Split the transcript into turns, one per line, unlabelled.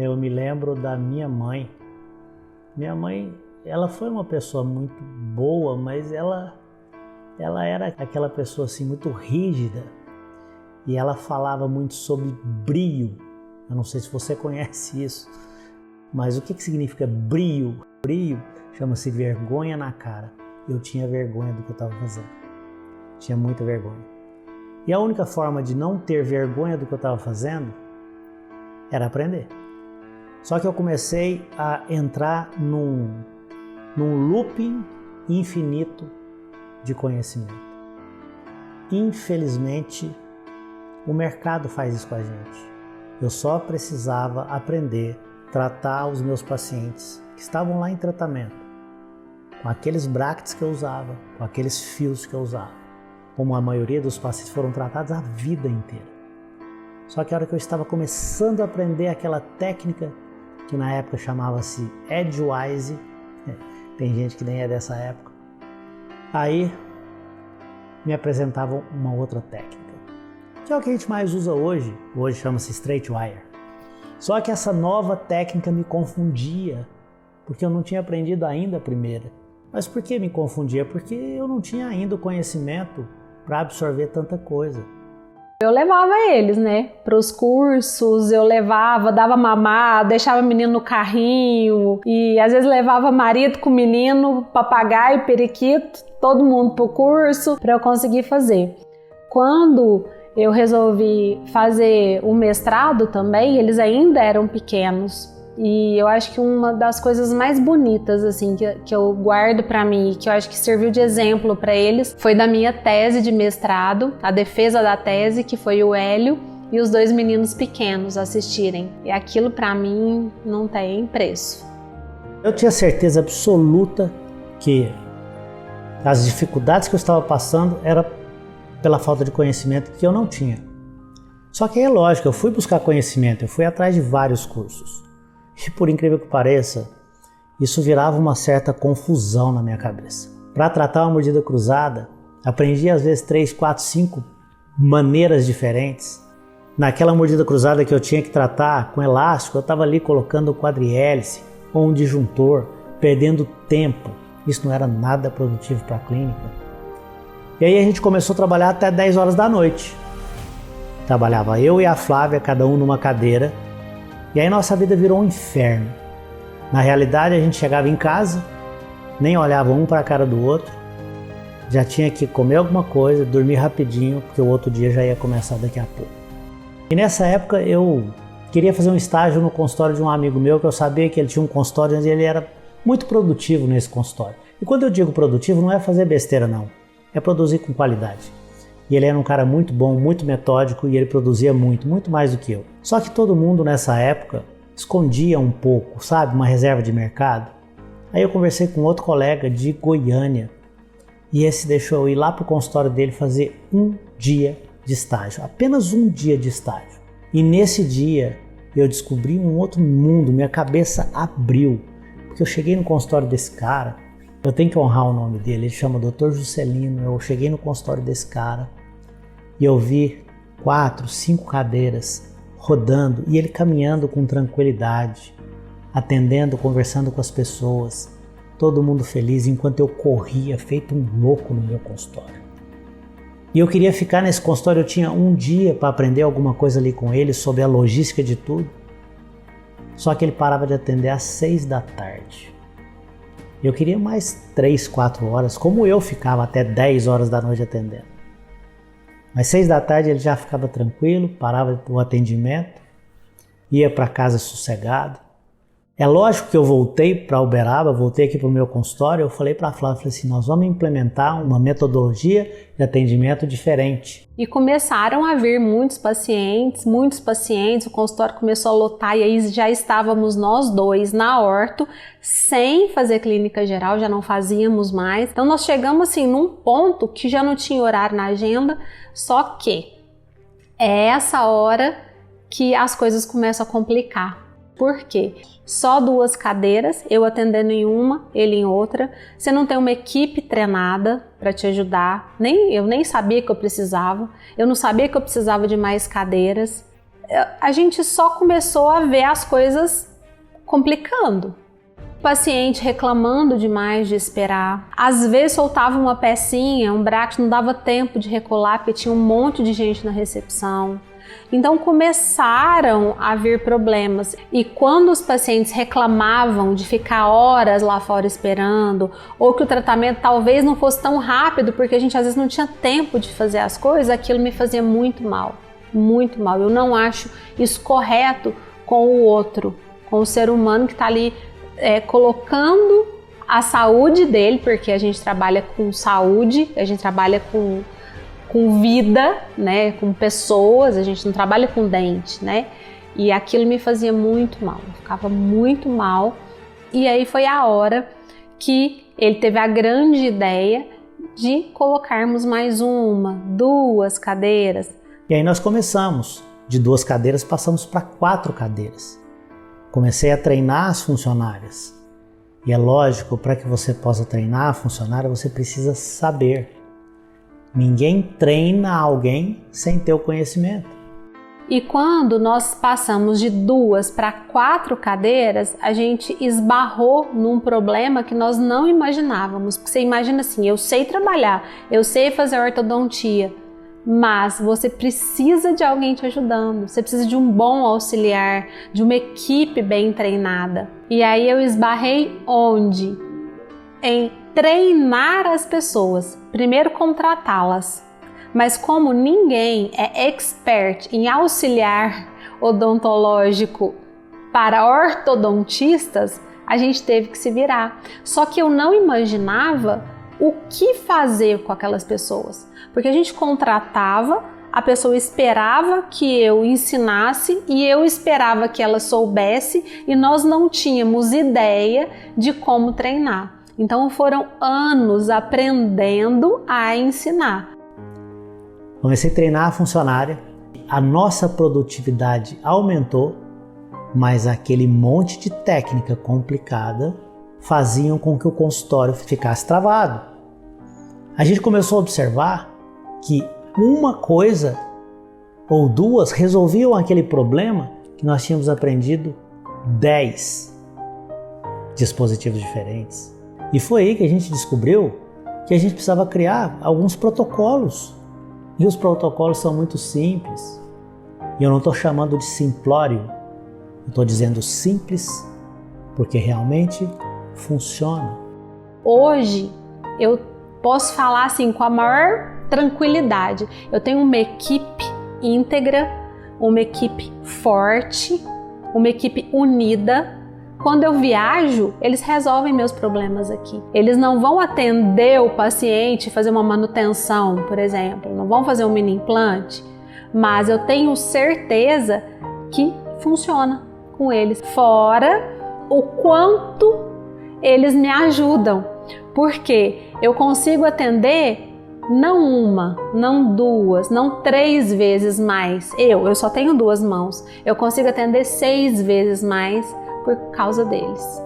Eu me lembro da minha mãe. Minha mãe, ela foi uma pessoa muito boa, mas ela era aquela pessoa assim muito rígida e ela falava muito sobre brio. Eu não sei se você conhece isso, mas o que significa brio? Brio chama-se vergonha na cara. Eu tinha vergonha do que eu estava fazendo. Tinha muita vergonha. E a única forma de não ter vergonha do que eu estava fazendo era aprender. Só que eu comecei a entrar num looping infinito de conhecimento. Infelizmente, o mercado faz isso com a gente. Eu só precisava aprender a tratar os meus pacientes que estavam lá em tratamento, com aqueles brackets que eu usava, com aqueles fios que eu usava, como a maioria dos pacientes foram tratados a vida inteira. Só que a hora que eu estava começando a aprender aquela técnica que na época chamava-se Edgewise, tem gente que nem é dessa época, aí me apresentavam uma outra técnica, que é o que a gente mais usa hoje chama-se Straight Wire. Só que essa nova técnica me confundia, porque eu não tinha aprendido ainda a primeira. Mas por que me confundia? Porque eu não tinha ainda o conhecimento para absorver tanta coisa.
Eu levava eles, para os cursos, dava mamar, deixava o menino no carrinho e às vezes levava marido com o menino, papagaio, periquito, todo mundo pro curso para eu conseguir fazer. Quando eu resolvi fazer o mestrado também, eles ainda eram pequenos. E eu acho que uma das coisas mais bonitas assim que eu guardo para mim, que eu acho que serviu de exemplo para eles, foi da minha tese de mestrado, a defesa da tese, que foi o Hélio e os 2 meninos pequenos assistirem. E aquilo para mim não tem preço.
Eu tinha certeza absoluta que as dificuldades que eu estava passando era pela falta de conhecimento que eu não tinha. Só que é lógico, eu fui buscar conhecimento, eu fui atrás de vários cursos. E por incrível que pareça, isso virava uma certa confusão na minha cabeça. Para tratar uma mordida cruzada, aprendi às vezes 3, 4, 5 maneiras diferentes. Naquela mordida cruzada que eu tinha que tratar com elástico, eu estava ali colocando o quadrihélice ou um disjuntor, perdendo tempo. Isso não era nada produtivo para a clínica. E aí a gente começou a trabalhar até 10 horas da noite. Trabalhava eu e a Flávia, cada um numa cadeira. E aí nossa vida virou um inferno. Na realidade, a gente chegava em casa, nem olhava um para a cara do outro, já tinha que comer alguma coisa, dormir rapidinho, porque o outro dia já ia começar daqui a pouco. E nessa época eu queria fazer um estágio no consultório de um amigo meu, que eu sabia que ele tinha um consultório onde ele era muito produtivo nesse consultório. E quando eu digo produtivo, não é fazer besteira não, é produzir com qualidade. E ele era um cara muito bom, muito metódico e ele produzia muito mais do que eu. Só que todo mundo nessa época escondia um pouco, sabe, uma reserva de mercado. Aí eu conversei com outro colega de Goiânia e esse deixou eu ir lá para o consultório dele fazer um dia de estágio, apenas um dia de estágio. E nesse dia eu descobri um outro mundo, minha cabeça abriu, porque eu cheguei no consultório desse cara, eu tenho que honrar o nome dele, ele chama Dr. Juscelino, eu cheguei no consultório desse cara, e eu vi 4, 5 cadeiras rodando e ele caminhando com tranquilidade, atendendo, conversando com as pessoas, todo mundo feliz enquanto eu corria feito um louco no meu consultório. E eu queria ficar nesse consultório, eu tinha um dia para aprender alguma coisa ali com ele sobre a logística de tudo, só que ele parava de atender às 6 da tarde. Eu queria mais 3, 4 horas, como eu ficava até 10 horas da noite atendendo. Mas 6 da tarde ele já ficava tranquilo, parava o atendimento, ia para casa sossegado. É lógico que eu voltei para Uberaba, voltei aqui para o meu consultório, eu falei para a Flávia, falei assim, nós vamos implementar uma metodologia de atendimento diferente.
E começaram a vir muitos pacientes, o consultório começou a lotar e aí já estávamos nós dois na orto, sem fazer clínica geral, já não fazíamos mais. Então nós chegamos assim num ponto que já não tinha horário na agenda, só que é essa hora que as coisas começam a complicar. Por quê? Só 2 cadeiras, eu atendendo em uma, ele em outra. Você não tem uma equipe treinada para te ajudar. Eu nem sabia que eu precisava. Eu não sabia que eu precisava de mais cadeiras. a gente só começou a ver as coisas complicando. O paciente reclamando demais de esperar. Às vezes soltava uma pecinha, um braço, não dava tempo de recolar porque tinha um monte de gente na recepção. Então começaram a vir problemas. E quando os pacientes reclamavam de ficar horas lá fora esperando, ou que o tratamento talvez não fosse tão rápido porque a gente às vezes não tinha tempo de fazer as coisas, aquilo me fazia muito mal. Muito mal. Eu não acho isso correto com o outro, com o ser humano que está ali colocando a saúde dele, porque a gente trabalha com saúde, a gente trabalha com vida, né, com pessoas, a gente não trabalha com dente, né? E aquilo me fazia muito mal, eu ficava muito mal. E aí foi a hora que ele teve a grande ideia de colocarmos mais 1, 2 cadeiras.
E aí nós começamos, de 2 cadeiras passamos para 4 cadeiras. Comecei a treinar as funcionárias. E é lógico, para que você possa treinar a funcionária, você precisa saber. Ninguém treina alguém sem ter o conhecimento.
E quando nós passamos de 2 para 4 cadeiras, a gente esbarrou num problema que nós não imaginávamos. Porque você imagina assim, eu sei trabalhar, eu sei fazer ortodontia, mas você precisa de alguém te ajudando, você precisa de um bom auxiliar, de uma equipe bem treinada. E aí eu esbarrei onde? Em treinar as pessoas, primeiro contratá-las. Mas como ninguém é expert em auxiliar odontológico para ortodontistas, a gente teve que se virar. Só que eu não imaginava o que fazer com aquelas pessoas. Porque a gente contratava, a pessoa esperava que eu ensinasse e eu esperava que ela soubesse e nós não tínhamos ideia de como treinar. Então foram anos aprendendo a ensinar.
Comecei a treinar a funcionária, a nossa produtividade aumentou, mas aquele monte de técnica complicada faziam com que o consultório ficasse travado. A gente começou a observar que uma coisa ou 2 resolviam aquele problema que nós tínhamos aprendido 10 dispositivos diferentes. E foi aí que a gente descobriu que a gente precisava criar alguns protocolos. E os protocolos são muito simples. E eu não estou chamando de simplório, eu estou dizendo simples, porque realmente funciona.
Hoje eu posso falar assim com a maior tranquilidade. Eu tenho uma equipe íntegra, uma equipe forte, uma equipe unida. Quando eu viajo, eles resolvem meus problemas aqui. Eles não vão atender o paciente, fazer uma manutenção, por exemplo, não vão fazer um mini implante, mas eu tenho certeza que funciona com eles. Fora o quanto eles me ajudam, porque eu consigo atender não 1, não 2, não 3 vezes mais. Eu só tenho 2 mãos. Eu consigo atender 6 vezes mais por causa deles.